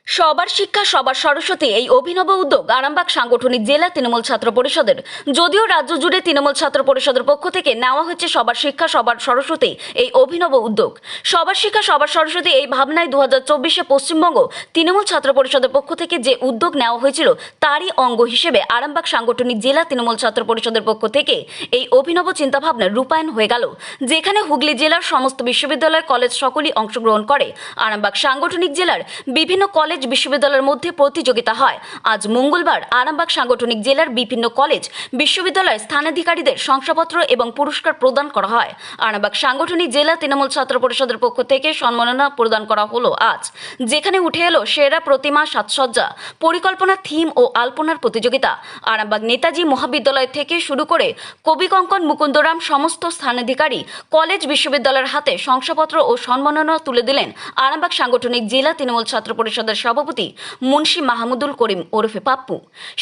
সবার শিক্ষা সবার সরস্বতী এই অভিনব উদ্যোগ আরামবাগ সাংগঠনিক জেলা তৃণমূল ছাত্র পরিষদের। যদিও রাজ্য জুড়ে তৃণমূল ছাত্র পরিষদের পক্ষ থেকে নেওয়া হচ্ছে সবার শিক্ষা সবার সরস্বতী এই অভিনব উদ্যোগ। সবার শিক্ষা সবার সরস্বতী এই ভাবনায় 2024-এ পশ্চিমবঙ্গ তৃণমূল ছাত্র পরিষদের পক্ষ থেকে যে উদ্যোগ নেওয়া হয়েছিল তারই অঙ্গ হিসেবে আরামবাগ সাংগঠনিক জেলা তৃণমূল ছাত্র পরিষদের পক্ষ থেকে এই অভিনব চিন্তাভাবনা রূপায়ণ হয়ে গেল, যেখানে হুগলি জেলার সমস্ত বিশ্ববিদ্যালয় কলেজ সকলেই অংশগ্রহণ করে। আরামবাগ সাংগঠনিক জেলার বিভিন্ন কলেজ বিশ্ববিদ্যালয়ের মধ্যে প্রতিযোগিতা হয়। আজ মঙ্গলবার আরামবাগ সাংগঠনিক জেলার বিভিন্ন কলেজ বিশ্ববিদ্যালয়ের স্থানাধিকারীদের শংসাপত্র এবং পুরস্কার প্রদান করা হয়। আরামবাগ সাংগঠনিক জেলা তৃণমূল ছাত্র পরিষদের পক্ষ থেকে সম্মাননা প্রদান করা হলো আজ, যেখানে উঠে এলো সেরা প্রতিমা, সাজসজ্জা, পরিকল্পনা, থিম ও আলপনার প্রতিযোগিতা। আরামবাগ নেতাজি মহাবিদ্যালয় থেকে শুরু করে কবি কঙ্কন মুকুন্দরাম সমস্ত স্থানাধিকারী কলেজ বিশ্ববিদ্যালয়ের হাতে শংসাপত্র ও সম্মাননা তুলে দিলেন আরামবাগ সাংগঠনিক জেলা তৃণমূল ছাত্র পরিষদের সভাপতি মুন্সি মাহমুদুল করিম ওরফে পাপ্পু।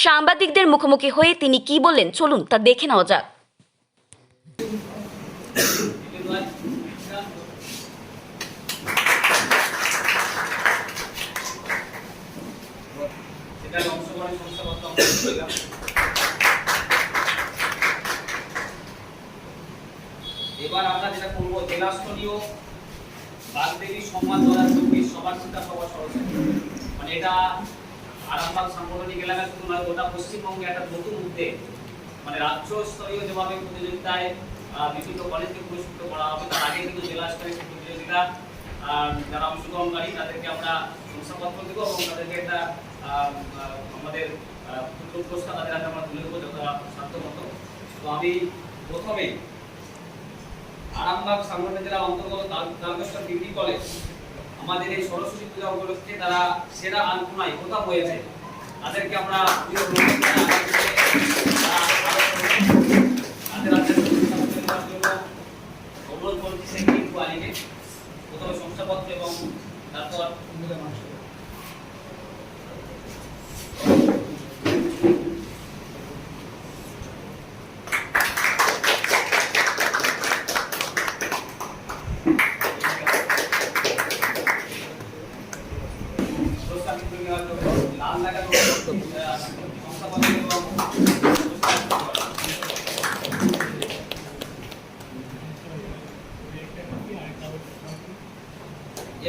সাংবাদিকদের মুখোমুখি হয়ে তিনি কি বললেন চলুন তা দেখে নেওয়া যাক। এবার আমরা যেটা করবো, জেলা স্তরীয় বাগদেবী সম্মান 2024 সবার শিক্ষা সবার সরস্বতী, মানে এটা আরামবাগ সাংগঠনিক এলাকা শুধু নয়, গোটা পশ্চিমবঙ্গে একটা নতুন উদ্যোগ। মানে রাজ্য স্তরীয় যেভাবে প্রতিযোগিতায় বিভিন্ন কলেজকে পুরস্কৃত করা হবে, তার আগে কিন্তু জেলা স্তরের প্রতিযোগিতা যারা অংশগ্রহণকারী তাদেরকে আমরা শংসাপত্র দেবো এবং তাদেরকে একটা আমাদের পুরস্কার তাদের হাতে আমরা তুলে দেবো যথা সাধ্যমতো। তো আমি প্রথমে আরামবাগ সাংগঠনিক জেলার অন্তর্গত তারকেশ্বর ডিগ্রি কলেজ আমাদের এই সরস্বতী পূজা উপলক্ষে তারা সেরা আলপনায় প্রথম হয়েছে, তাদেরকে আমরা অনুরোধ করছি সেই কিন্তু আইনে প্রথমে শংসাপত্র এবং তারপর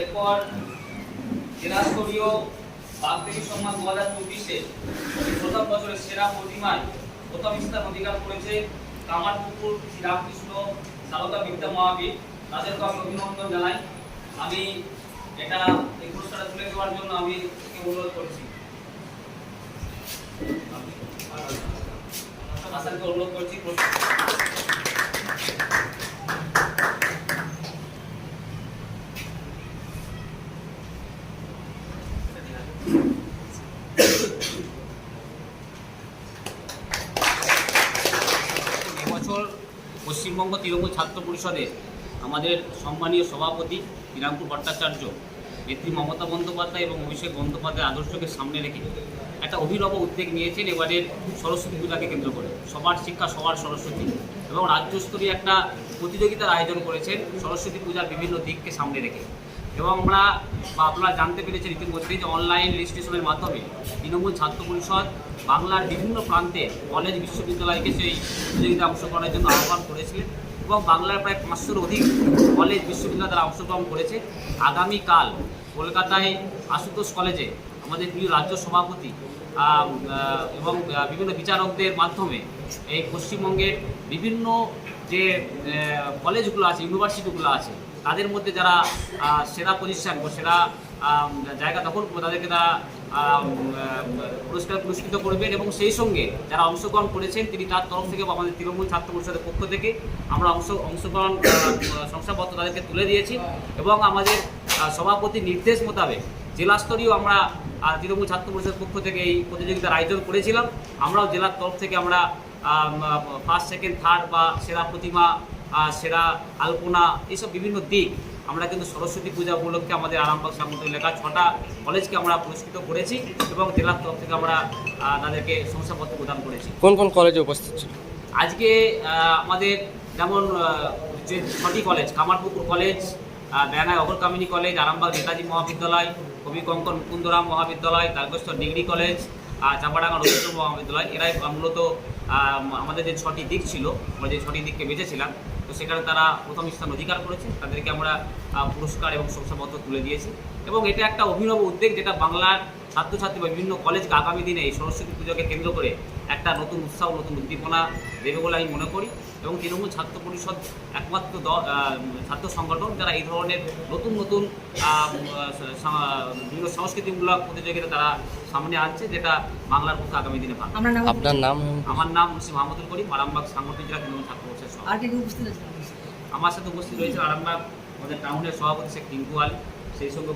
এরপর জেলা স্তরীয় বাগদেবী সম্মান 2024-এ প্রথম বছরের সেরা প্রতিমায় প্রথম স্থান অধিকার করেছে কামারপুকুর শ্রীরামকৃষ্ণ সারদা বিদ্যা মহাপীঠ। তাদেরকে আমি অভিনন্দন জানাই। আমি এটা এই পুরস্কারটা তুলে দেওয়ার জন্য আমি অনুরোধ করছি, অনুরোধ করছি। এবছর পশ্চিমবঙ্গ তৃণমূল ছাত্র পরিষদের আমাদের সম্মানীয় সভাপতি শ্রীরামপুর ভট্টাচার্য, নেত্রী মমতা বন্দ্যোপাধ্যায় এবং অভিষেক বন্দ্যোপাধ্যায়ের আদর্শকে সামনে রেখে একটা অভিনব উদ্যোগ নিয়েছেন এবারের সরস্বতী পূজাকে কেন্দ্র করে। সবার শিক্ষা সবার সরস্বতী এবং রাজ্যস্তরীয় একটা প্রতিযোগিতার আয়োজন করেছেন সরস্বতী পূজার বিভিন্ন দিককে সামনে রেখে। এবং আমরা আপনারা জানতে পেরেছেন ইতিমধ্যেই যে অনলাইন রেজিস্ট্রেশনের মাধ্যমে তৃণমূল ছাত্র পরিষদ বাংলার বিভিন্ন প্রান্তে কলেজ বিশ্ববিদ্যালয়কে সেই প্রতিযোগিতায় অংশগ্রহণের জন্য আহ্বান করেছিলেন এবং বাংলার প্রায় 500-র অধিক কলেজ বিশ্ববিদ্যালয় তারা অংশগ্রহণ করেছে। আগামীকাল কলকাতায় আশুতোষ কলেজে আমাদের প্রিয় রাজ্য সভাপতি এবং বিভিন্ন বিচারকদের মাধ্যমে এই পশ্চিমবঙ্গের বিভিন্ন যে কলেজগুলো আছে, ইউনিভার্সিটিগুলো আছে, তাদের মধ্যে যারা সেরা পজিশন বা সেরা জায়গা দখল করবে তাদেরকে তারা পুরস্কৃত করবেন এবং সেই সঙ্গে যারা অংশগ্রহণ করেছেন তিনি তার তরফ থেকে বা আমাদের তৃণমূল ছাত্র পরিষদের পক্ষ থেকে আমরা অংশগ্রহণ শংসাপত্র তাদেরকে তুলে দিয়েছি এবং আমাদের সভাপতির নির্দেশ মোতাবেক জেলাস্তরীয় আমরা তৃণমূল ছাত্র পরিষদের পক্ষ থেকে এই প্রতিযোগিতার আয়োজন করেছিলাম। আমরাও জেলার তরফ থেকে আমরা ফার্স্ট, সেকেন্ড, থার্ড বা সেরা প্রতিমা, সেরা আলপনা, এইসব বিভিন্ন দিক আমরা কিন্তু সরস্বতী পূজা উপলক্ষে আমাদের আরামবাগ সাংগঠনিক এলাকার 6টা কলেজকে আমরা পুরস্কৃত করেছি এবং জেলার তরফ থেকে আমরা তাদেরকে শংসাপত্র প্রদান করেছি। কোন কোন কলেজে উপস্থিত ছিল আজকে? আমাদের যেমন যে 6টি কলেজ, কামারপুকুর কলেজ, বেড়াঙ্গায় Aghorkamini college, Arambagh Netaji Mahavidyalaya, Kabi Kankan Mukundaram Mahavidyalaya, Tarakeswar degree college, Chapadanga Rabindra Mahavidyalaya, এরাই মূলত আমাদের যে 6টি দিক ছিল, আমরা যে 6টি দিককে বেঁচেছিলাম, তো সেখানে তারা প্রথম স্থান অধিকার করেছে। তাদেরকে আমরা পুরস্কার এবং শংসাপত্র তুলে দিয়েছি এবং এটা একটা অভিনব উদ্যোগ, যেটা বাংলার ছাত্রছাত্রী বা বিভিন্ন কলেজকে আগামী দিনে এই সরস্বতী পুজোকে কেন্দ্র করে একটা নতুন উৎসাহ, নতুন উদ্দীপনা দেবে বলে আমি মনে করি। এবং তৃণমূল ছাত্র পরিষদ একমাত্র ছাত্র সংগঠন যারা এই ধরনের নতুন নতুন বিভিন্ন সংস্কৃতিমূলক প্রতিযোগিতা তারা সামনে আনছে, যেটা বাংলার পক্ষে আগামী দিনে ভালো। আপনার নাম? আমার নাম মুন্সি মাহমুদুল করিম, আরামবাগ সাংগঠনিক জেলা তৃণমূল ছাত্র পরিষদের সভাপতি। আমার সাথে উপস্থিত রয়েছে আরামবাগ আমাদের টাউনের সভাপতি শেখ টিঙ্কু আলী, সেই সঙ্গে